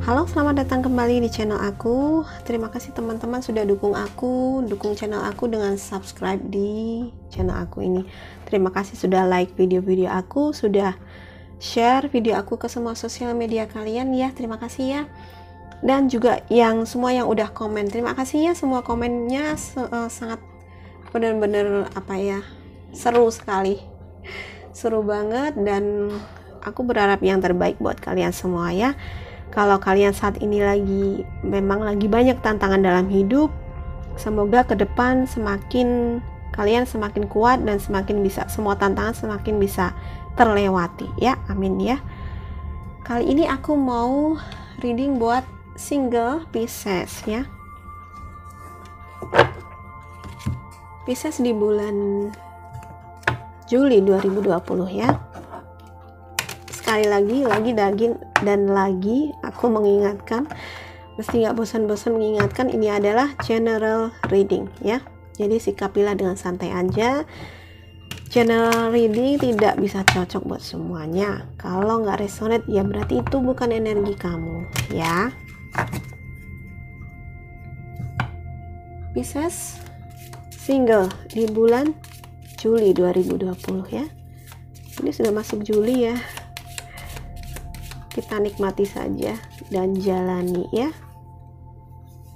Halo, selamat datang kembali di channel aku. Terima kasih teman-teman sudah dukung channel aku dengan subscribe di channel aku ini. Terima kasih sudah like video-video aku, sudah share video aku ke semua sosial media kalian ya. Terima kasih ya. Dan juga semua yang udah komen, terima kasih ya, semua komennya sangat benar-benar seru sekali, seru banget, dan aku berharap yang terbaik buat kalian semua ya. Kalau kalian saat ini memang lagi banyak tantangan dalam hidup, semoga ke depan kalian semakin kuat dan semua tantangan semakin bisa terlewati ya. Amin ya. Kali ini aku mau reading buat single Pisces ya. Pisces di bulan Juli 2020 ya. Sekali lagi aku mengingatkan, mesti gak bosan-bosan mengingatkan, ini adalah general reading ya. Jadi sikapilah dengan santai aja. General reading tidak bisa cocok buat semuanya. Kalau nggak resonate ya berarti itu bukan energi kamu ya. Pisces single di bulan Juli 2020 ya. Ini sudah masuk Juli ya. Kita nikmati saja dan jalani ya.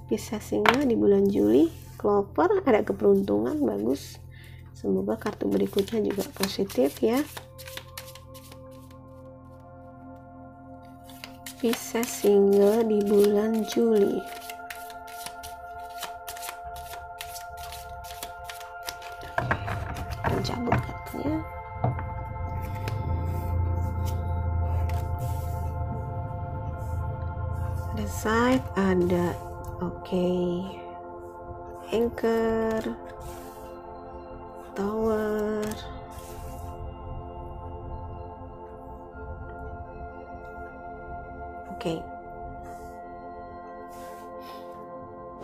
Pisces single di bulan Juli, Clover, ada keberuntungan, bagus. Semoga kartu berikutnya juga positif ya. Pisces single di bulan Juli. Kita cabut kartunya. Ada side, ada anchor, tower,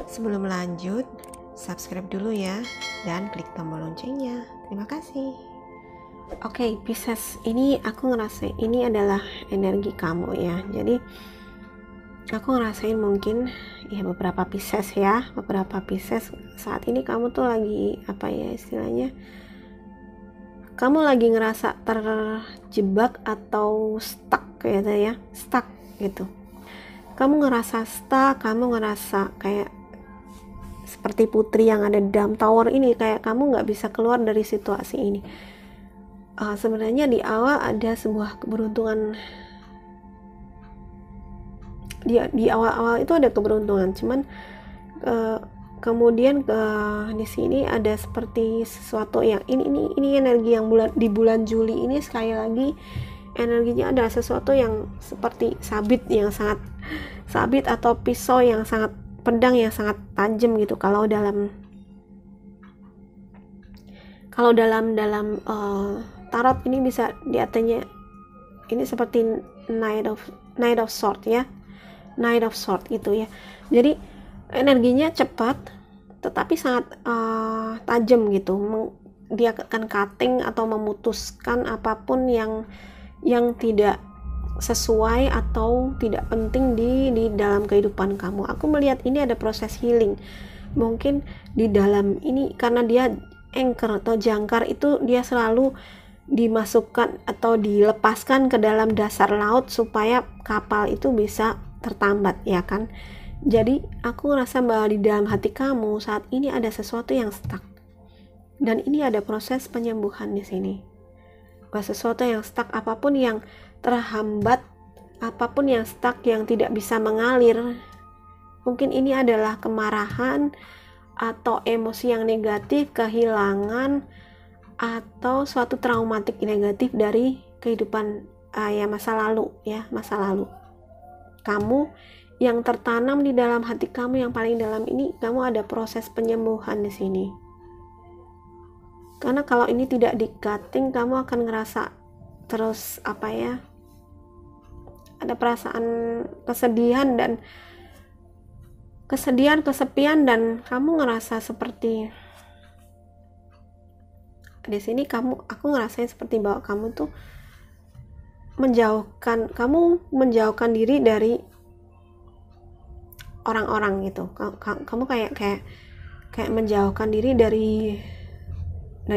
sebelum lanjut, subscribe dulu ya dan klik tombol loncengnya. Terima kasih. Pisces, ini aku ngerasa ini adalah energi kamu ya. Jadi aku ngerasain mungkin ya beberapa Pisces saat ini kamu tuh lagi istilahnya, kamu lagi ngerasa terjebak atau stuck gitu. Kamu ngerasa stuck, kamu ngerasa kayak seperti putri yang ada di dalam tower ini, kayak kamu nggak bisa keluar dari situasi ini. Sebenarnya di awal ada sebuah keberuntungan. Di awal-awal itu ada keberuntungan, cuman kemudian di sini ada seperti sesuatu yang ini energi yang di bulan Juli ini, sekali lagi energinya adalah sesuatu yang seperti yang sangat sabit atau pisau yang sangat pedang yang sangat tajam gitu. Kalau dalam tarot ini bisa diartinya ini seperti Knight of Sword ya. Knight of Sword gitu ya. Jadi energinya cepat tetapi sangat tajam gitu. Dia akan cutting atau memutuskan apapun yang tidak sesuai atau tidak penting di dalam kehidupan kamu. Aku melihat ini ada proses healing. Mungkin di dalam ini karena dia anchor atau jangkar itu, dia selalu dimasukkan atau dilepaskan ke dalam dasar laut supaya kapal itu bisa tertambat ya kan. Jadi aku ngerasa bahwa di dalam hati kamu saat ini ada sesuatu yang stuck, dan ini ada proses penyembuhan di sini. Bahwa sesuatu yang stuck, apapun yang terhambat, apapun yang stuck, yang tidak bisa mengalir, mungkin ini adalah kemarahan atau emosi yang negatif, kehilangan, atau suatu traumatik negatif dari kehidupan masa lalu. Kamu yang tertanam di dalam hati kamu yang paling dalam ini, kamu ada proses penyembuhan di sini. Karena kalau ini tidak di-cutting, kamu akan ngerasa terus ada perasaan kesedihan, kesepian, dan kamu ngerasa seperti di sini aku ngerasain seperti bahwa kamu tuh menjauhkan diri dari orang-orang gitu. Kamu kayak menjauhkan diri dari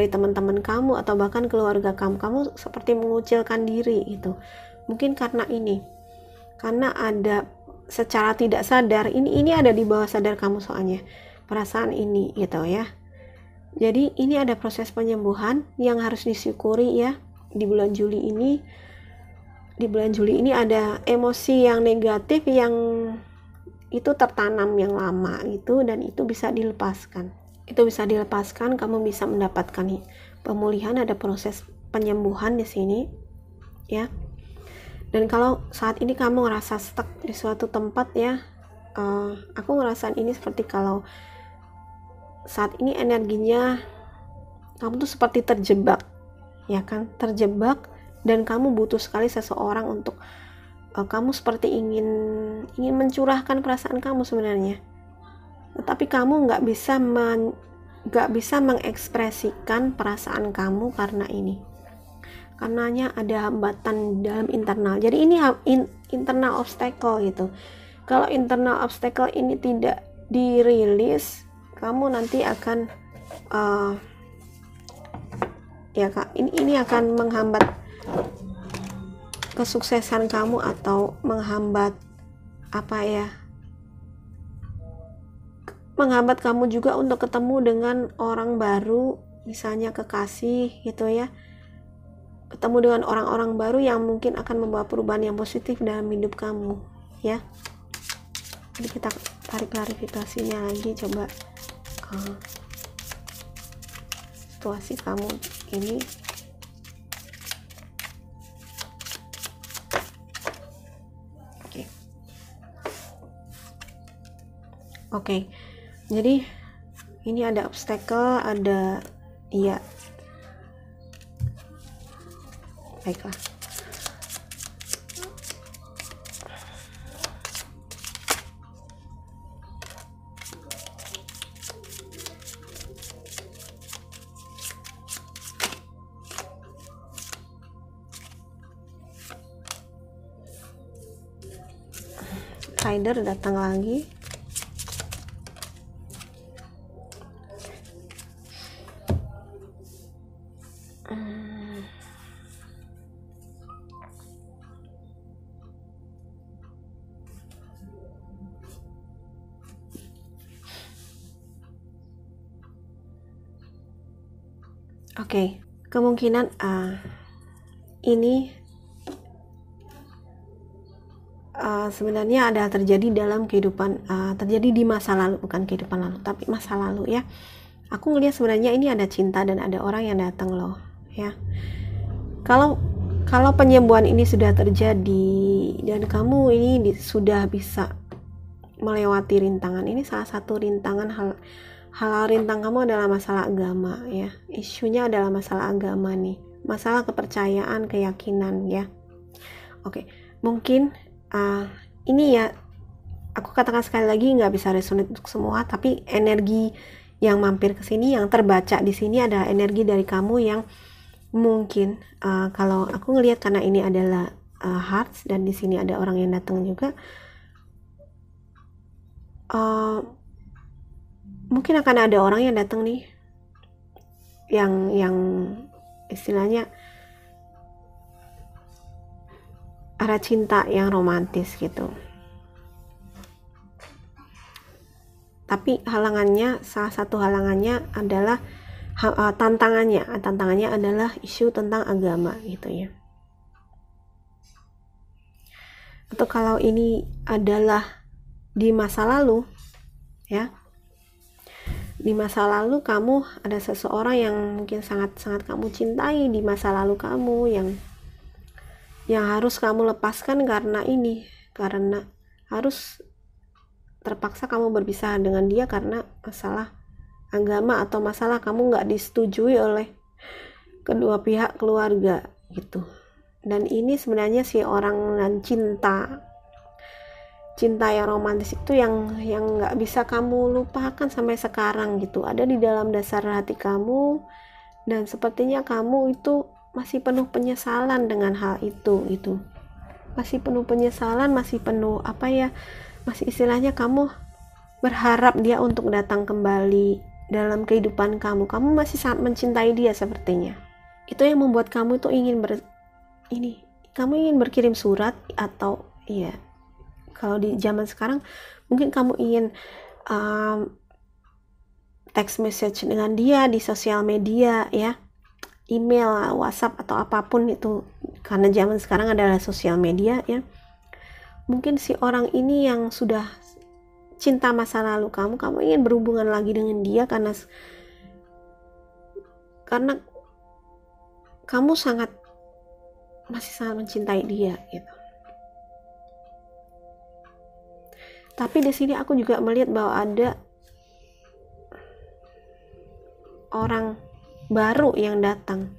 teman-teman kamu atau bahkan keluarga kamu seperti mengucilkan diri gitu. Mungkin karena ada secara tidak sadar, ini ada di bawah sadar kamu soalnya perasaan ini gitu ya. Jadi ini ada proses penyembuhan yang harus disyukuri ya. Di bulan Juli ini ada emosi yang negatif yang itu tertanam yang lama gitu, dan itu bisa dilepaskan. Kamu bisa mendapatkan pemulihan, ada proses penyembuhan di sini ya. Dan kalau saat ini kamu ngerasa stuck di suatu tempat ya, aku ngerasain ini seperti kalau saat ini energinya kamu tuh seperti terjebak ya kan, dan kamu butuh sekali seseorang untuk kamu seperti ingin mencurahkan perasaan kamu sebenarnya, tetapi kamu nggak bisa mengekspresikan perasaan kamu karenanya ada hambatan dalam internal. Jadi ini internal obstacle gitu. Kalau internal obstacle ini tidak dirilis, kamu nanti akan ini akan menghambat kesuksesan kamu atau menghambat kamu juga untuk ketemu dengan orang baru, misalnya kekasih gitu ya, ketemu dengan orang-orang baru yang mungkin akan membawa perubahan yang positif dalam hidup kamu ya. Jadi kita tarik klarifikasinya lagi, coba situasi kamu ini. Oke. Jadi ini ada obstacle, ada iya. Baiklah. Rider datang lagi. Oke, kemungkinan ini sebenarnya ada terjadi dalam kehidupan, terjadi di masa lalu, bukan kehidupan lalu, tapi masa lalu ya. Aku ngelihat sebenarnya ini ada cinta dan ada orang yang datang loh ya. Kalau penyembuhan ini sudah terjadi dan kamu ini sudah bisa melewati rintangan ini, salah satu rintangan hal rintang kamu adalah masalah agama ya. Isunya adalah masalah agama nih, masalah kepercayaan, keyakinan ya. Oke, mungkin ini ya, aku katakan sekali lagi, nggak bisa resonate untuk semua, tapi energi yang mampir ke sini, yang terbaca di sini adalah energi dari kamu yang mungkin kalau aku ngelihat, karena ini adalah hearts dan di sini ada orang yang datang juga, mungkin akan ada orang yang datang nih yang istilahnya arah cinta yang romantis gitu. Tapi salah satu halangannya adalah tantangannya adalah isu tentang agama gitu ya. Atau kalau ini adalah di masa lalu ya, di masa lalu kamu ada seseorang yang mungkin sangat-sangat kamu cintai di masa lalu kamu yang harus kamu lepaskan karena harus terpaksa kamu berpisah dengan dia karena masalah agama atau masalah kamu nggak disetujui oleh kedua pihak keluarga gitu. Dan ini sebenarnya si orang dan cinta yang romantis itu yang nggak bisa kamu lupakan sampai sekarang gitu, ada di dalam dasar hati kamu, dan sepertinya kamu itu masih penuh penyesalan dengan hal itu gitu, masih penuh penyesalan, masih penuh masih istilahnya kamu berharap dia untuk datang kembali dalam kehidupan kamu. Kamu masih sangat mencintai dia sepertinya. Itu yang membuat kamu itu kamu ingin berkirim surat, atau kalau di zaman sekarang mungkin kamu ingin text message dengan dia di sosial media, ya, email, WhatsApp, atau apapun itu, karena zaman sekarang adalah sosial media, ya. Mungkin si orang ini yang sudah cinta masa lalu kamu ingin berhubungan lagi dengan dia karena kamu masih sangat mencintai dia, gitu. Tapi di sini aku juga melihat bahwa ada orang baru yang datang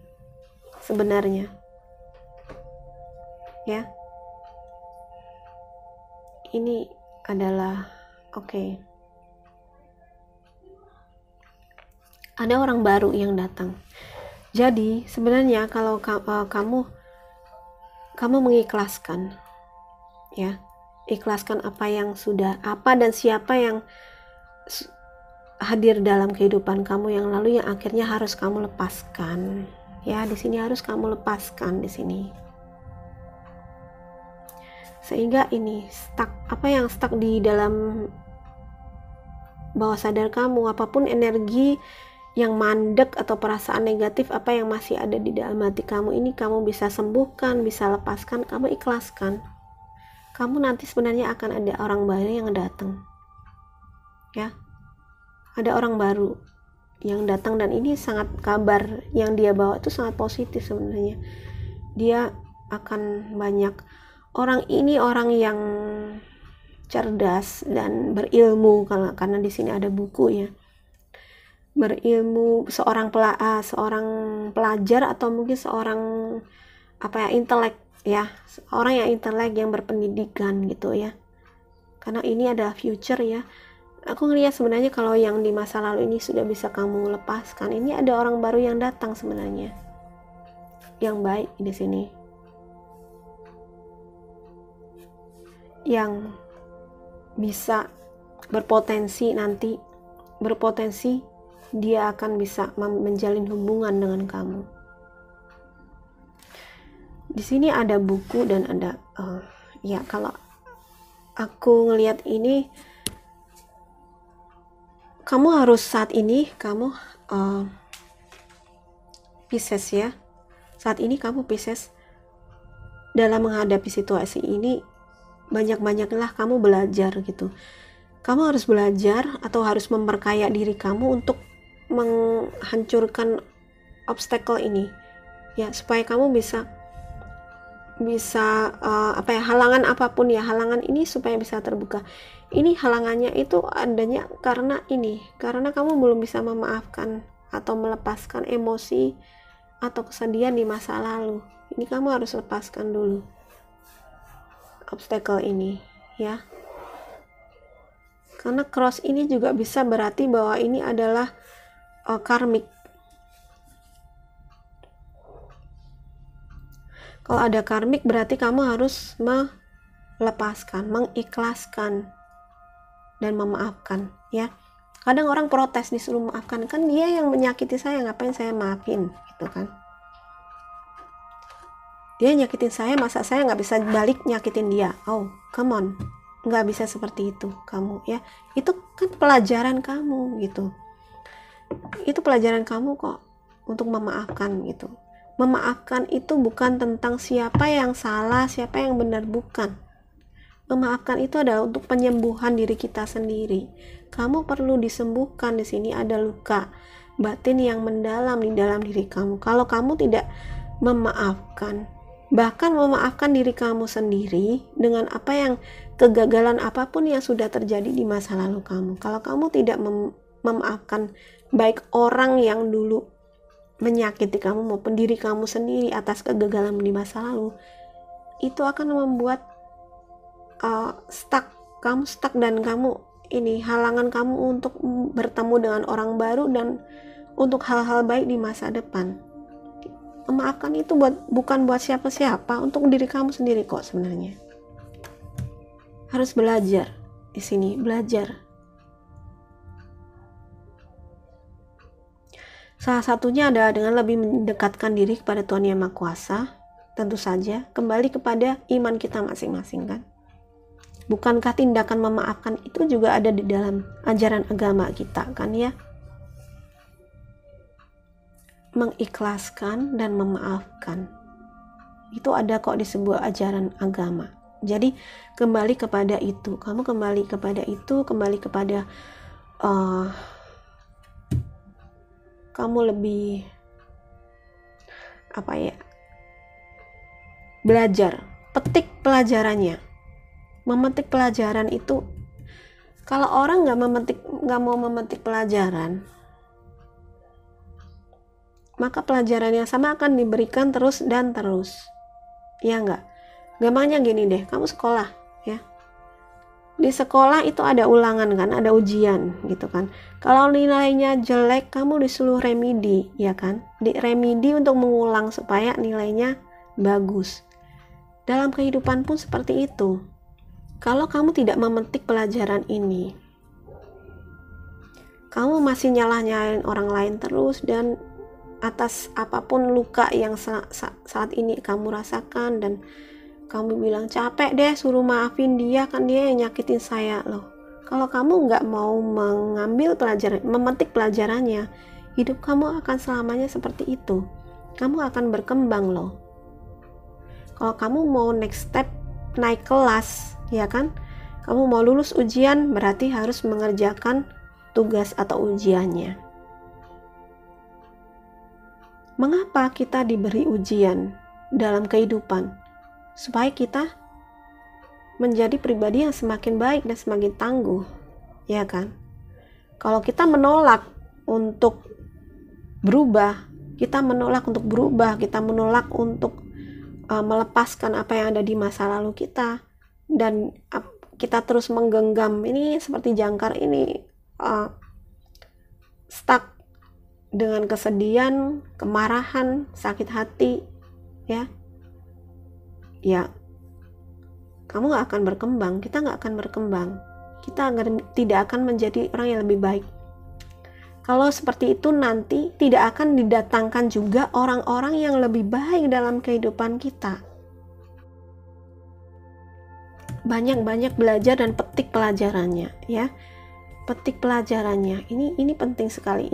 sebenarnya, ya. Ini adalah ada orang baru yang datang. Jadi sebenarnya kalau kamu mengikhlaskan, ya, ikhlaskan apa yang sudah, apa dan siapa yang hadir dalam kehidupan kamu yang lalu, yang akhirnya harus kamu lepaskan, ya. Di sini harus kamu lepaskan di sini, sehingga ini apa yang stuck di dalam bawah sadar kamu, apapun energi yang mandek atau perasaan negatif apa yang masih ada di dalam hati kamu ini, kamu bisa sembuhkan, bisa lepaskan, kamu ikhlaskan. Kamu nanti sebenarnya akan ada orang baru yang datang, ya. Ada orang baru yang datang, dan ini sangat, kabar yang dia bawa itu sangat positif sebenarnya. Dia akan banyak, orang ini orang yang cerdas dan berilmu, karena di sini ada buku, ya. Berilmu, seorang pelajar, atau mungkin seorang intelek, ya, orang yang intelek, yang berpendidikan, gitu, ya. Karena ini adalah future, ya. Aku ngelihat sebenarnya kalau yang di masa lalu ini sudah bisa kamu lepaskan, ini ada orang baru yang datang sebenarnya, yang baik di sini, yang bisa berpotensi dia akan bisa menjalin hubungan dengan kamu. Di sini ada buku dan ada kalau aku ngelihat ini, kamu harus saat ini kamu Pisces, ya. Saat ini kamu Pisces, dalam menghadapi situasi ini banyak-banyaklah kamu belajar, gitu. Kamu harus belajar atau harus memperkaya diri kamu untuk menghancurkan obstacle ini, ya, supaya kamu bisa halangan apapun, ya, halangan ini supaya bisa terbuka. Ini halangannya itu adanya karena kamu belum bisa memaafkan atau melepaskan emosi atau kesedihan di masa lalu. Ini kamu harus lepaskan dulu obstacle ini, ya. Karena cross ini juga bisa berarti bahwa ini adalah karmik. Kalau ada karmik berarti kamu harus melepaskan, mengikhlaskan, dan memaafkan, ya. Kadang orang protes disuruh maafkan, kan dia yang menyakiti saya, ngapain saya maafin, gitu kan. Dia nyakitin saya, masa saya nggak bisa balik nyakitin dia? Oh, come on, nggak bisa seperti itu kamu, ya. Itu kan pelajaran kamu, gitu. Itu pelajaran kamu kok untuk memaafkan, gitu. Memaafkan itu bukan tentang siapa yang salah, siapa yang benar, bukan. Memaafkan itu adalah untuk penyembuhan diri kita sendiri. Kamu perlu disembuhkan. Di sini ada luka batin yang mendalam di dalam diri kamu. Kalau kamu tidak memaafkan, bahkan memaafkan diri kamu sendiri dengan kegagalan apapun yang sudah terjadi di masa lalu kamu. Kalau kamu tidak memaafkan baik orang yang dulu menyakiti kamu maupun diri kamu sendiri atas kegagalan di masa lalu, itu akan membuat kamu stuck dan kamu halangan kamu untuk bertemu dengan orang baru dan untuk hal-hal baik di masa depan. Memaafkan itu bukan buat siapa-siapa, untuk diri kamu sendiri kok sebenarnya. Harus belajar di sini, belajar Salah satunya adalah dengan lebih mendekatkan diri kepada Tuhan Yang Maha Kuasa. Tentu saja kembali kepada iman kita masing-masing kan. Bukankah tindakan memaafkan itu juga ada di dalam ajaran agama kita kan ya? Mengikhlaskan dan memaafkan itu ada kok di sebuah ajaran agama. Jadi kembali kepada itu, kamu kembali kepada itu, kembali kepada kamu lebih belajar, petik pelajarannya. Memetik pelajaran itu, kalau orang nggak mau memetik pelajaran, maka pelajaran yang sama akan diberikan terus dan terus. Ya enggak? Gampangnya gini deh, kamu sekolah ya. Di sekolah itu ada ulangan kan, ada ujian gitu kan. Kalau nilainya jelek, kamu disuruh remedi, ya kan? Di remedi untuk mengulang supaya nilainya bagus. Dalam kehidupan pun seperti itu. Kalau kamu tidak memetik pelajaran ini, kamu masih nyalah-nyalain orang lain terus, dan atas apapun luka yang saat ini kamu rasakan, dan kamu bilang capek deh suruh maafin dia, kan dia yang nyakitin saya loh. Kalau kamu nggak mau mengambil pelajaran, memetik pelajarannya, hidup kamu akan selamanya seperti itu. Kamu akan berkembang loh. Kalau kamu mau next step, naik kelas, ya kan? Kamu mau lulus ujian, berarti harus mengerjakan tugas atau ujiannya. Mengapa kita diberi ujian dalam kehidupan? Supaya kita menjadi pribadi yang semakin baik dan semakin tangguh, ya kan? Kalau kita menolak untuk berubah, kita menolak untuk melepaskan apa yang ada di masa lalu kita, dan kita terus menggenggam ini seperti jangkar ini, stuck dengan kesedihan, kemarahan, sakit hati, ya kamu gak akan berkembang, kita gak akan berkembang, kita tidak akan menjadi orang yang lebih baik. Kalau seperti itu, nanti tidak akan didatangkan juga orang-orang yang lebih baik dalam kehidupan kita. Banyak-banyak belajar dan petik pelajarannya, ya. Petik pelajarannya. Ini penting sekali.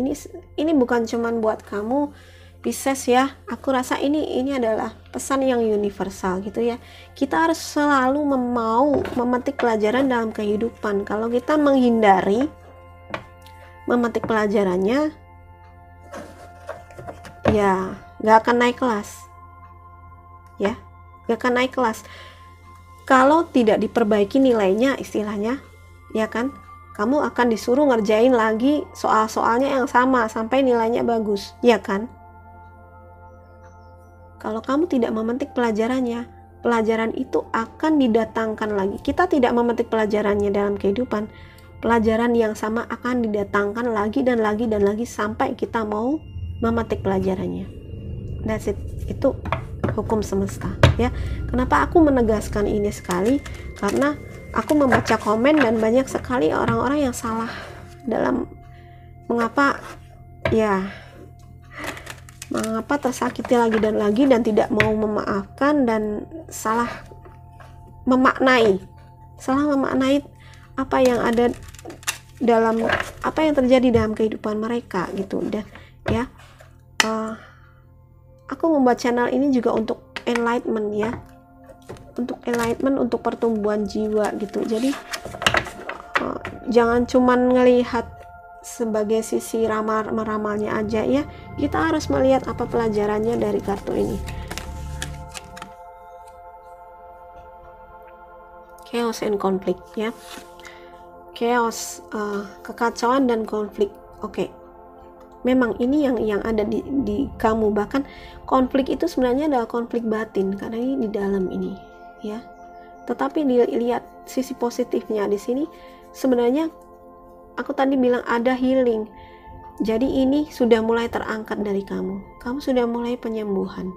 Ini bukan cuman buat kamu Pisces ya. Aku rasa ini adalah pesan yang universal gitu ya. Kita harus selalu mau memetik pelajaran dalam kehidupan. Kalau kita menghindari memetik pelajarannya, ya gak akan naik kelas. Ya, gak akan naik kelas. Kalau tidak diperbaiki nilainya, istilahnya, ya kan, kamu akan disuruh ngerjain lagi soal-soalnya yang sama sampai nilainya bagus, ya kan? Kalau kamu tidak memetik pelajarannya, pelajaran itu akan didatangkan lagi. Kita tidak memetik pelajarannya dalam kehidupan, pelajaran yang sama akan didatangkan lagi dan lagi dan lagi sampai kita mau memetik pelajarannya. That's it. Itu hukum semesta, ya. Kenapa aku menegaskan ini sekali? Karena aku membaca komen dan banyak sekali orang-orang yang salah dalam mengapa tersakiti lagi dan tidak mau memaafkan, dan salah memaknai apa yang ada dalam apa yang terjadi dalam kehidupan mereka gitu. Dan ya, aku membuat channel ini juga untuk enlightenment ya, untuk pertumbuhan jiwa gitu. Jadi jangan cuman ngelihat sebagai sisi meramalnya aja ya, kita harus melihat apa pelajarannya dari kartu ini. Chaos and conflict ya. Chaos, kekacauan dan konflik. Oke. Memang ini yang ada di kamu. Bahkan konflik itu sebenarnya adalah konflik batin karena ini di dalam ini ya. Tetapi dilihat sisi positifnya di sini, sebenarnya aku tadi bilang ada healing. Jadi ini sudah mulai terangkat dari kamu. Kamu sudah mulai penyembuhan.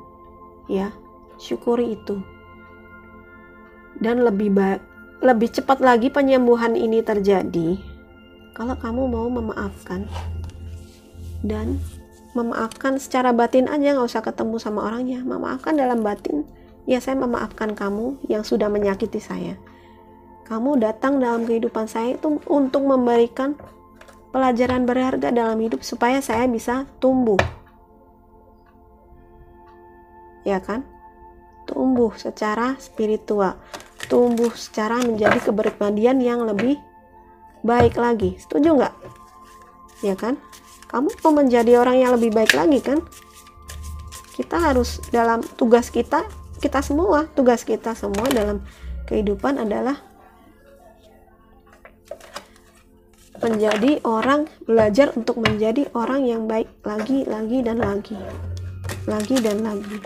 Ya, syukuri itu. Dan lebih cepat lagi penyembuhan ini terjadi kalau kamu mau memaafkan dan memaafkan secara batin aja, nggak usah ketemu sama orangnya. Memaafkan dalam batin, ya saya memaafkan kamu yang sudah menyakiti saya. Kamu datang dalam kehidupan saya itu untuk memberikan pelajaran berharga dalam hidup supaya saya bisa tumbuh. Ya kan? Tumbuh secara spiritual, tumbuh secara menjadi kepribadian yang lebih baik lagi. Setuju nggak? Ya kan? Kamu mau menjadi orang yang lebih baik lagi kan? Kita harus dalam tugas kita semua dalam kehidupan adalah menjadi orang, belajar untuk menjadi orang yang baik lagi dan lagi,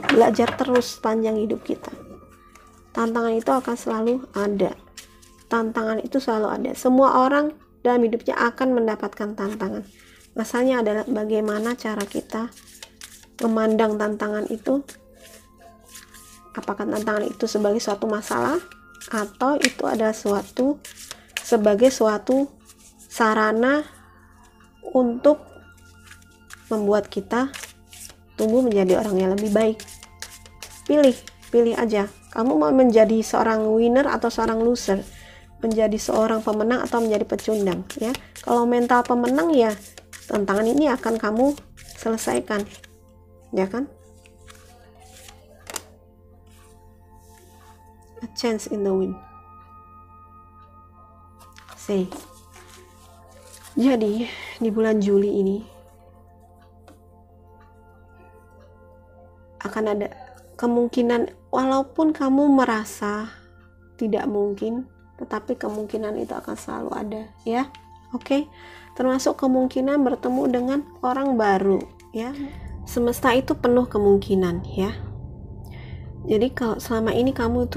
belajar terus sepanjang hidup kita. Tantangan itu akan selalu ada, semua orang dalam hidupnya akan mendapatkan tantangan. Masalahnya adalah bagaimana cara kita memandang tantangan itu. Apakah tantangan itu sebagai suatu masalah atau itu adalah sebagai suatu sarana untuk membuat kita tumbuh menjadi orang yang lebih baik. Pilih aja. Kamu mau menjadi seorang winner atau seorang loser, menjadi seorang pemenang atau menjadi pecundang, ya. Kalau mental pemenang, ya tantangan ini akan kamu selesaikan, ya kan? A chance in the wind. Say. Jadi di bulan Juli ini akan ada kemungkinan, walaupun kamu merasa tidak mungkin, tetapi kemungkinan itu akan selalu ada, ya. Oke. Termasuk kemungkinan bertemu dengan orang baru, ya. Semesta itu penuh kemungkinan, ya. Jadi kalau selama ini kamu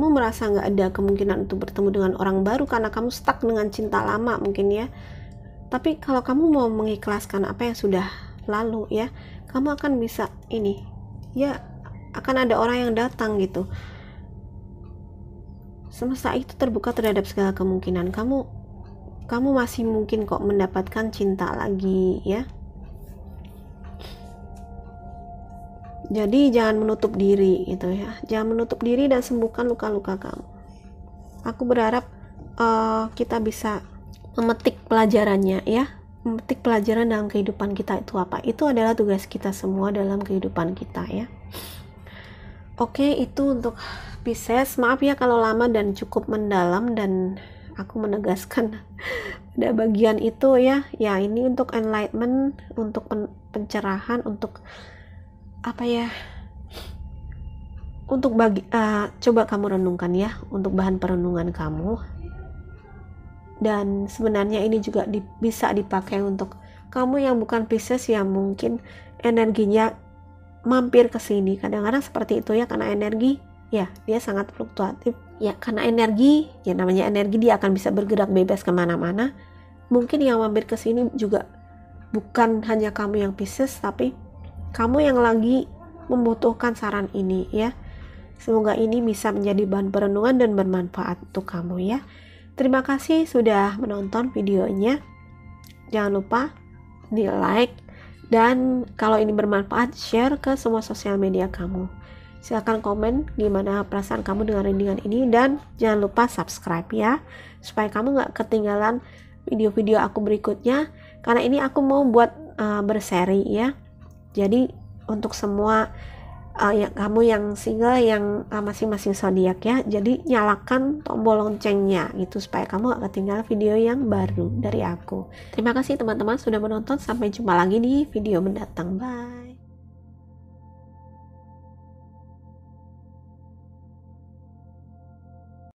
merasa nggak ada kemungkinan untuk bertemu dengan orang baru karena kamu stuck dengan cinta lama mungkin, ya. Tapi kalau kamu mau mengikhlaskan apa yang sudah lalu, ya, kamu akan bisa ya, akan ada orang yang datang gitu. Semesta itu terbuka terhadap segala kemungkinan. Kamu masih mungkin kok mendapatkan cinta lagi, ya. Jadi jangan menutup diri gitu, ya. Jangan menutup diri dan sembuhkan luka-luka kamu. Aku berharap kita bisa memetik pelajarannya, ya. Memetik pelajaran dalam kehidupan kita itu apa. Itu adalah tugas kita semua dalam kehidupan kita, ya. Oke, itu untuk Pisces. Maaf ya kalau lama dan cukup mendalam dan aku menegaskan ada bagian itu, ya. Ya, ini untuk enlightenment, untuk pencerahan, untuk untuk coba kamu renungkan, ya, untuk bahan perenungan kamu. Dan sebenarnya ini juga bisa dipakai untuk kamu yang bukan Pisces, yang mungkin energinya mampir ke sini. Kadang-kadang seperti itu, ya, karena energi, ya, dia sangat fluktuatif, ya. Karena energi, ya, namanya energi, dia akan bisa bergerak bebas kemana-mana. Mungkin yang mampir ke sini juga bukan hanya kamu yang Pisces, tapi kamu yang lagi membutuhkan saran ini, ya. Semoga ini bisa menjadi bahan perenungan dan bermanfaat untuk kamu, ya. Terima kasih sudah menonton videonya. Jangan lupa di like, dan kalau ini bermanfaat, share ke semua sosial media kamu. Silahkan komen gimana perasaan kamu dengan readingan ini, dan jangan lupa subscribe, ya, supaya kamu gak ketinggalan video-video aku berikutnya, karena ini aku mau buat berseri, ya. Jadi untuk semua kamu yang single, yang masing-masing zodiak, ya, jadi nyalakan tombol loncengnya gitu supaya kamu gak ketinggalan video yang baru dari aku. Terima kasih teman-teman sudah menonton. Sampai jumpa lagi di video mendatang. Bye.